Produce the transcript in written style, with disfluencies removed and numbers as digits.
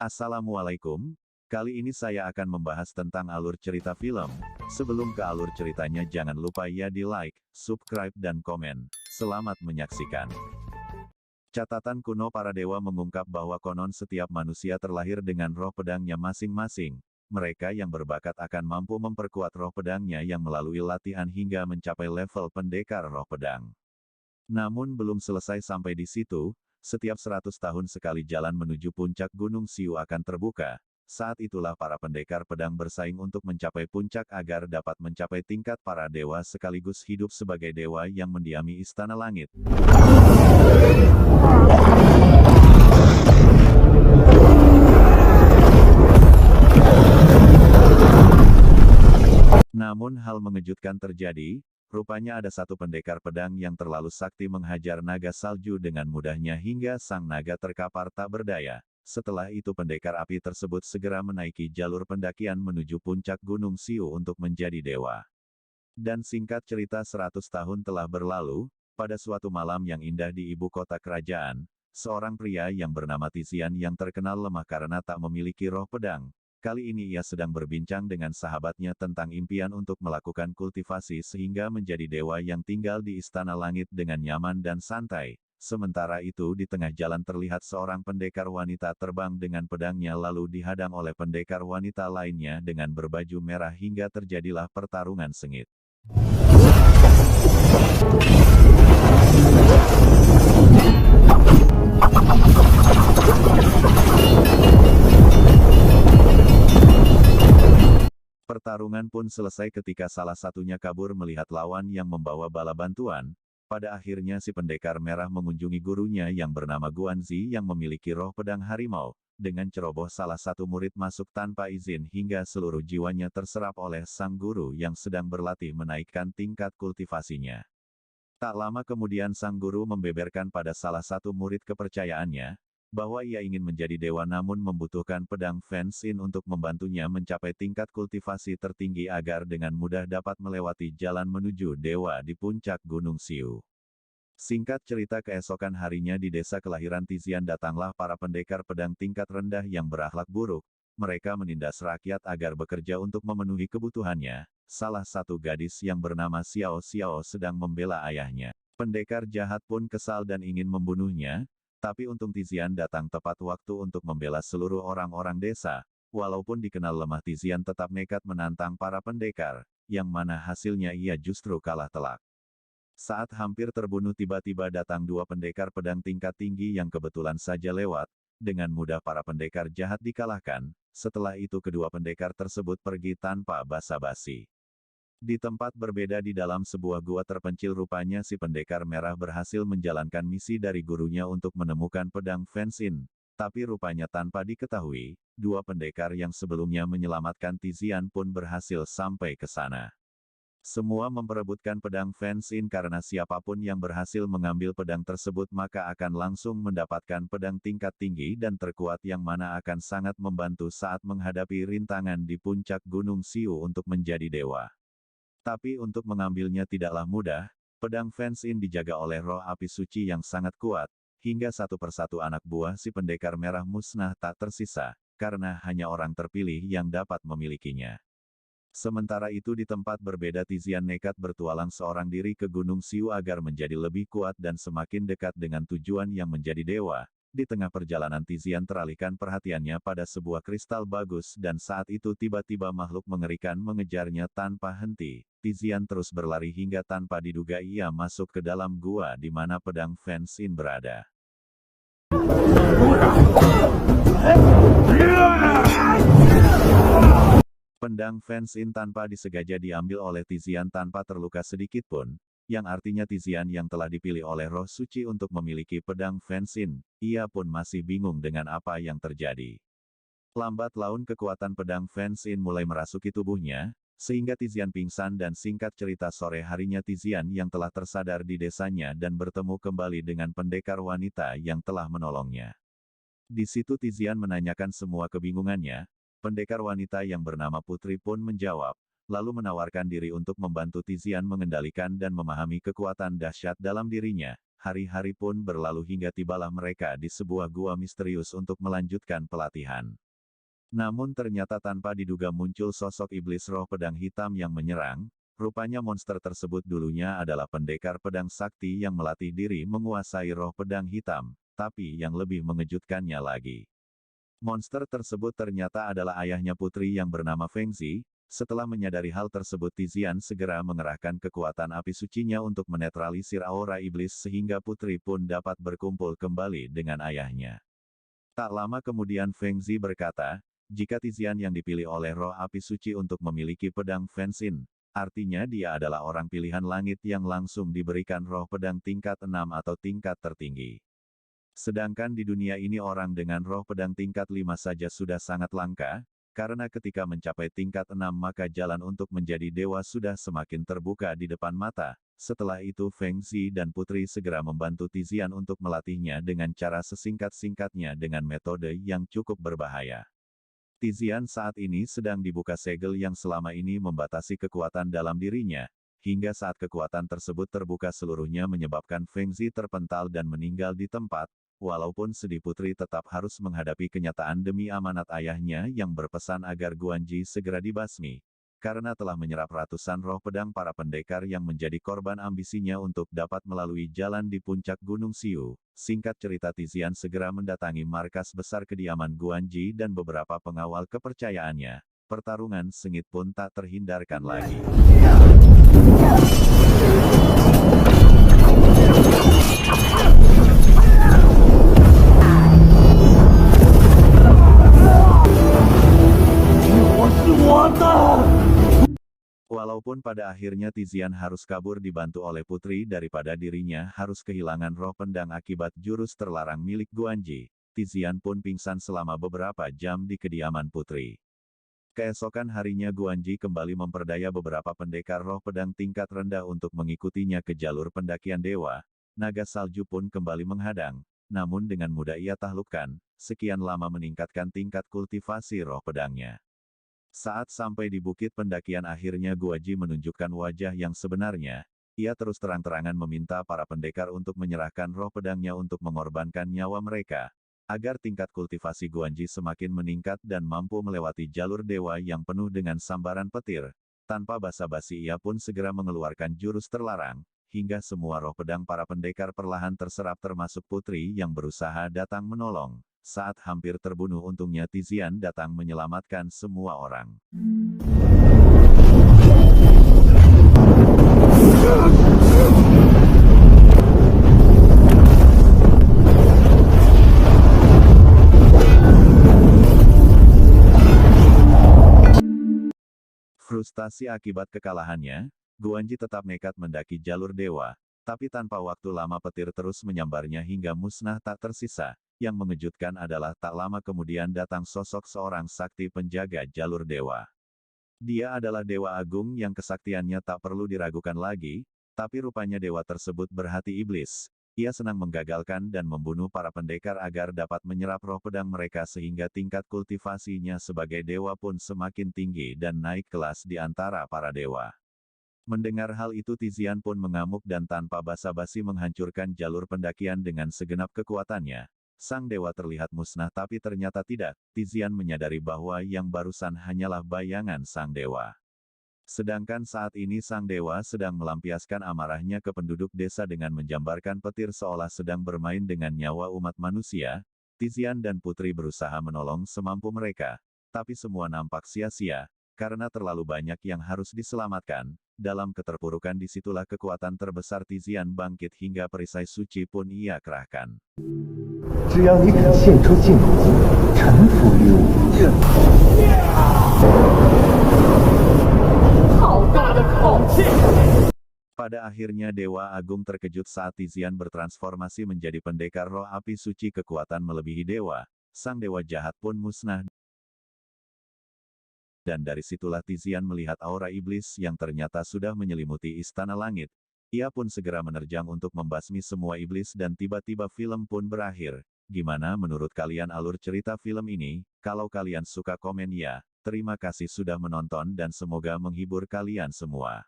Assalamualaikum, kali ini saya akan membahas tentang alur cerita film. Sebelum ke alur ceritanya jangan lupa ya di like, subscribe dan komen. Selamat menyaksikan. Catatan kuno para dewa mengungkap bahwa konon setiap manusia terlahir dengan roh pedangnya masing-masing. Mereka yang berbakat akan mampu memperkuat roh pedangnya yang melalui latihan hingga mencapai level pendekar roh pedang. Namun belum selesai sampai di situ, setiap 100 tahun sekali jalan menuju puncak Gunung Siu akan terbuka. Saat itulah para pendekar pedang bersaing untuk mencapai puncak agar dapat mencapai tingkat para dewa sekaligus hidup sebagai dewa yang mendiami istana langit. Namun hal mengejutkan terjadi. Rupanya ada satu pendekar pedang yang terlalu sakti menghajar naga salju dengan mudahnya hingga sang naga terkapar tak berdaya. Setelah itu pendekar api tersebut segera menaiki jalur pendakian menuju puncak Gunung Siu untuk menjadi dewa. Dan singkat cerita 100 tahun telah berlalu, pada suatu malam yang indah di ibu kota kerajaan, seorang pria yang bernama Tizian yang terkenal lemah karena tak memiliki roh pedang. Kali ini ia sedang berbincang dengan sahabatnya tentang impian untuk melakukan kultivasi sehingga menjadi dewa yang tinggal di istana langit dengan nyaman dan santai. Sementara itu di tengah jalan terlihat seorang pendekar wanita terbang dengan pedangnya lalu dihadang oleh pendekar wanita lainnya dengan berbaju merah hingga terjadilah pertarungan sengit. Pertarungan pun selesai ketika salah satunya kabur melihat lawan yang membawa bala bantuan. Pada akhirnya si pendekar merah mengunjungi gurunya yang bernama Guanzi yang memiliki roh pedang harimau. Dengan ceroboh salah satu murid masuk tanpa izin hingga seluruh jiwanya terserap oleh sang guru yang sedang berlatih menaikkan tingkat kultivasinya. Tak lama kemudian sang guru membeberkan pada salah satu murid kepercayaannya, bahwa ia ingin menjadi dewa namun membutuhkan pedang Fensin untuk membantunya mencapai tingkat kultivasi tertinggi agar dengan mudah dapat melewati jalan menuju dewa di puncak Gunung Siu. Singkat cerita keesokan harinya di desa kelahiran Tizian datanglah para pendekar pedang tingkat rendah yang berakhlak buruk. Mereka menindas rakyat agar bekerja untuk memenuhi kebutuhannya. Salah satu gadis yang bernama Xiao Xiao sedang membela ayahnya. Pendekar jahat pun kesal dan ingin membunuhnya. Tapi untung Tizian datang tepat waktu untuk membela seluruh orang-orang desa. Walaupun dikenal lemah Tizian tetap nekat menantang para pendekar, yang mana hasilnya ia justru kalah telak. Saat hampir terbunuh tiba-tiba datang dua pendekar pedang tingkat tinggi yang kebetulan saja lewat, dengan mudah para pendekar jahat dikalahkan, setelah itu kedua pendekar tersebut pergi tanpa basa-basi. Di tempat berbeda di dalam sebuah gua terpencil rupanya si pendekar merah berhasil menjalankan misi dari gurunya untuk menemukan pedang Fensin. Tapi rupanya tanpa diketahui, dua pendekar yang sebelumnya menyelamatkan Tizian pun berhasil sampai ke sana. Semua memperebutkan pedang Fensin karena siapapun yang berhasil mengambil pedang tersebut maka akan langsung mendapatkan pedang tingkat tinggi dan terkuat yang mana akan sangat membantu saat menghadapi rintangan di puncak Gunung Siu untuk menjadi dewa. Tapi untuk mengambilnya tidaklah mudah, pedang Fensin dijaga oleh roh api suci yang sangat kuat, hingga satu persatu anak buah si pendekar merah musnah tak tersisa, karena hanya orang terpilih yang dapat memilikinya. Sementara itu di tempat berbeda Tizian nekat bertualang seorang diri ke Gunung Siu agar menjadi lebih kuat dan semakin dekat dengan tujuan yang menjadi dewa. Di tengah perjalanan Tizian teralihkan perhatiannya pada sebuah kristal bagus dan saat itu tiba-tiba makhluk mengerikan mengejarnya tanpa henti. Tizian terus berlari hingga tanpa diduga ia masuk ke dalam gua di mana pedang Fensin berada. Pedang Fensin tanpa disengaja diambil oleh Tizian tanpa terluka sedikit pun, yang artinya Tizian yang telah dipilih oleh roh suci untuk memiliki pedang Fensin, ia pun masih bingung dengan apa yang terjadi. Lambat laun kekuatan pedang Fensin mulai merasuki tubuhnya, sehingga Tizian pingsan dan singkat cerita sore harinya Tizian yang telah tersadar di desanya dan bertemu kembali dengan pendekar wanita yang telah menolongnya. Di situ Tizian menanyakan semua kebingungannya, pendekar wanita yang bernama Putri pun menjawab, lalu menawarkan diri untuk membantu Tizian mengendalikan dan memahami kekuatan dahsyat dalam dirinya. hari-hari pun berlalu hingga tibalah mereka di sebuah gua misterius untuk melanjutkan pelatihan. Namun ternyata tanpa diduga muncul sosok iblis roh pedang hitam yang menyerang. Rupanya monster tersebut dulunya adalah pendekar pedang sakti yang melatih diri menguasai roh pedang hitam, tapi yang lebih mengejutkannya lagi. Monster tersebut ternyata adalah ayahnya putri yang bernama Feng Zi. Setelah menyadari hal tersebut Tizian segera mengerahkan kekuatan api sucinya untuk menetralisir aura iblis sehingga putri pun dapat berkumpul kembali dengan ayahnya. Tak lama kemudian Feng Zi berkata, jika Tizian yang dipilih oleh roh api suci untuk memiliki pedang Fensin, artinya dia adalah orang pilihan langit yang langsung diberikan roh pedang tingkat 6 atau tingkat tertinggi. Sedangkan di dunia ini orang dengan roh pedang tingkat 5 saja sudah sangat langka, karena ketika mencapai tingkat 6 maka jalan untuk menjadi dewa sudah semakin terbuka di depan mata. Setelah itu Feng Zi dan putri segera membantu Tizian untuk melatihnya dengan cara sesingkat-singkatnya dengan metode yang cukup berbahaya. Tizian saat ini sedang dibuka segel yang selama ini membatasi kekuatan dalam dirinya, hingga saat kekuatan tersebut terbuka seluruhnya menyebabkan Feng Zi terpental dan meninggal di tempat, walaupun sedih putri tetap harus menghadapi kenyataan demi amanat ayahnya yang berpesan agar Guanji segera dibasmi, karena telah menyerap ratusan roh pedang para pendekar yang menjadi korban ambisinya untuk dapat melalui jalan di puncak Gunung Xiu. Singkat cerita Tizian segera mendatangi markas besar kediaman Guanji dan beberapa pengawal kepercayaannya. Pertarungan sengit pun tak terhindarkan lagi. Walaupun pada akhirnya Tizian harus kabur dibantu oleh putri daripada dirinya harus kehilangan roh pedang akibat jurus terlarang milik Guanji, Tizian pun pingsan selama beberapa jam di kediaman putri. Keesokan harinya Guanji kembali memperdaya beberapa pendekar roh pedang tingkat rendah untuk mengikutinya ke jalur pendakian dewa. Naga salju pun kembali menghadang, namun dengan mudah ia taklukkan, sekian lama meningkatkan tingkat kultivasi roh pedangnya. Saat sampai di bukit pendakian akhirnya Guanji menunjukkan wajah yang sebenarnya. Ia terus terang-terangan meminta para pendekar untuk menyerahkan roh pedangnya untuk mengorbankan nyawa mereka, agar tingkat kultivasi Guanji semakin meningkat dan mampu melewati jalur dewa yang penuh dengan sambaran petir. Tanpa basa-basi ia pun segera mengeluarkan jurus terlarang, hingga semua roh pedang para pendekar perlahan terserap termasuk putri yang berusaha datang menolong. Saat hampir terbunuh untungnya Tizian datang menyelamatkan semua orang. Frustasi akibat kekalahannya, Guanji tetap nekat mendaki jalur dewa, tapi tanpa waktu lama petir terus menyambarnya hingga musnah tak tersisa. Yang mengejutkan adalah tak lama kemudian datang sosok seorang sakti penjaga jalur dewa. Dia adalah dewa agung yang kesaktiannya tak perlu diragukan lagi, tapi rupanya dewa tersebut berhati iblis. Ia senang menggagalkan dan membunuh para pendekar agar dapat menyerap roh pedang mereka sehingga tingkat kultivasinya sebagai dewa pun semakin tinggi dan naik kelas di antara para dewa. Mendengar hal itu Tizian pun mengamuk dan tanpa basa-basi menghancurkan jalur pendakian dengan segenap kekuatannya. Sang dewa terlihat musnah tapi ternyata tidak. Tizian menyadari bahwa yang barusan hanyalah bayangan sang dewa. Sedangkan saat ini sang dewa sedang melampiaskan amarahnya ke penduduk desa dengan menjambarkan petir seolah sedang bermain dengan nyawa umat manusia. Tizian dan putri berusaha menolong semampu mereka, tapi semua nampak sia-sia, karena terlalu banyak yang harus diselamatkan. Dalam keterpurukan disitulah kekuatan terbesar Tizian bangkit hingga perisai suci pun ia kerahkan. 只要你肯献出净红，臣服于我。好大的口气！ Pada akhirnya Dewa Agung terkejut saat Tizian bertransformasi menjadi pendekar roh api suci kekuatan melebihi dewa. Sang dewa jahat pun musnah. Dan dari situlah Tizian melihat aura iblis yang ternyata sudah menyelimuti istana langit. Ia pun segera menerjang untuk membasmi semua iblis dan tiba-tiba film pun berakhir. Gimana menurut kalian alur cerita film ini? Kalau kalian suka komen ya. Terima kasih sudah menonton dan semoga menghibur kalian semua.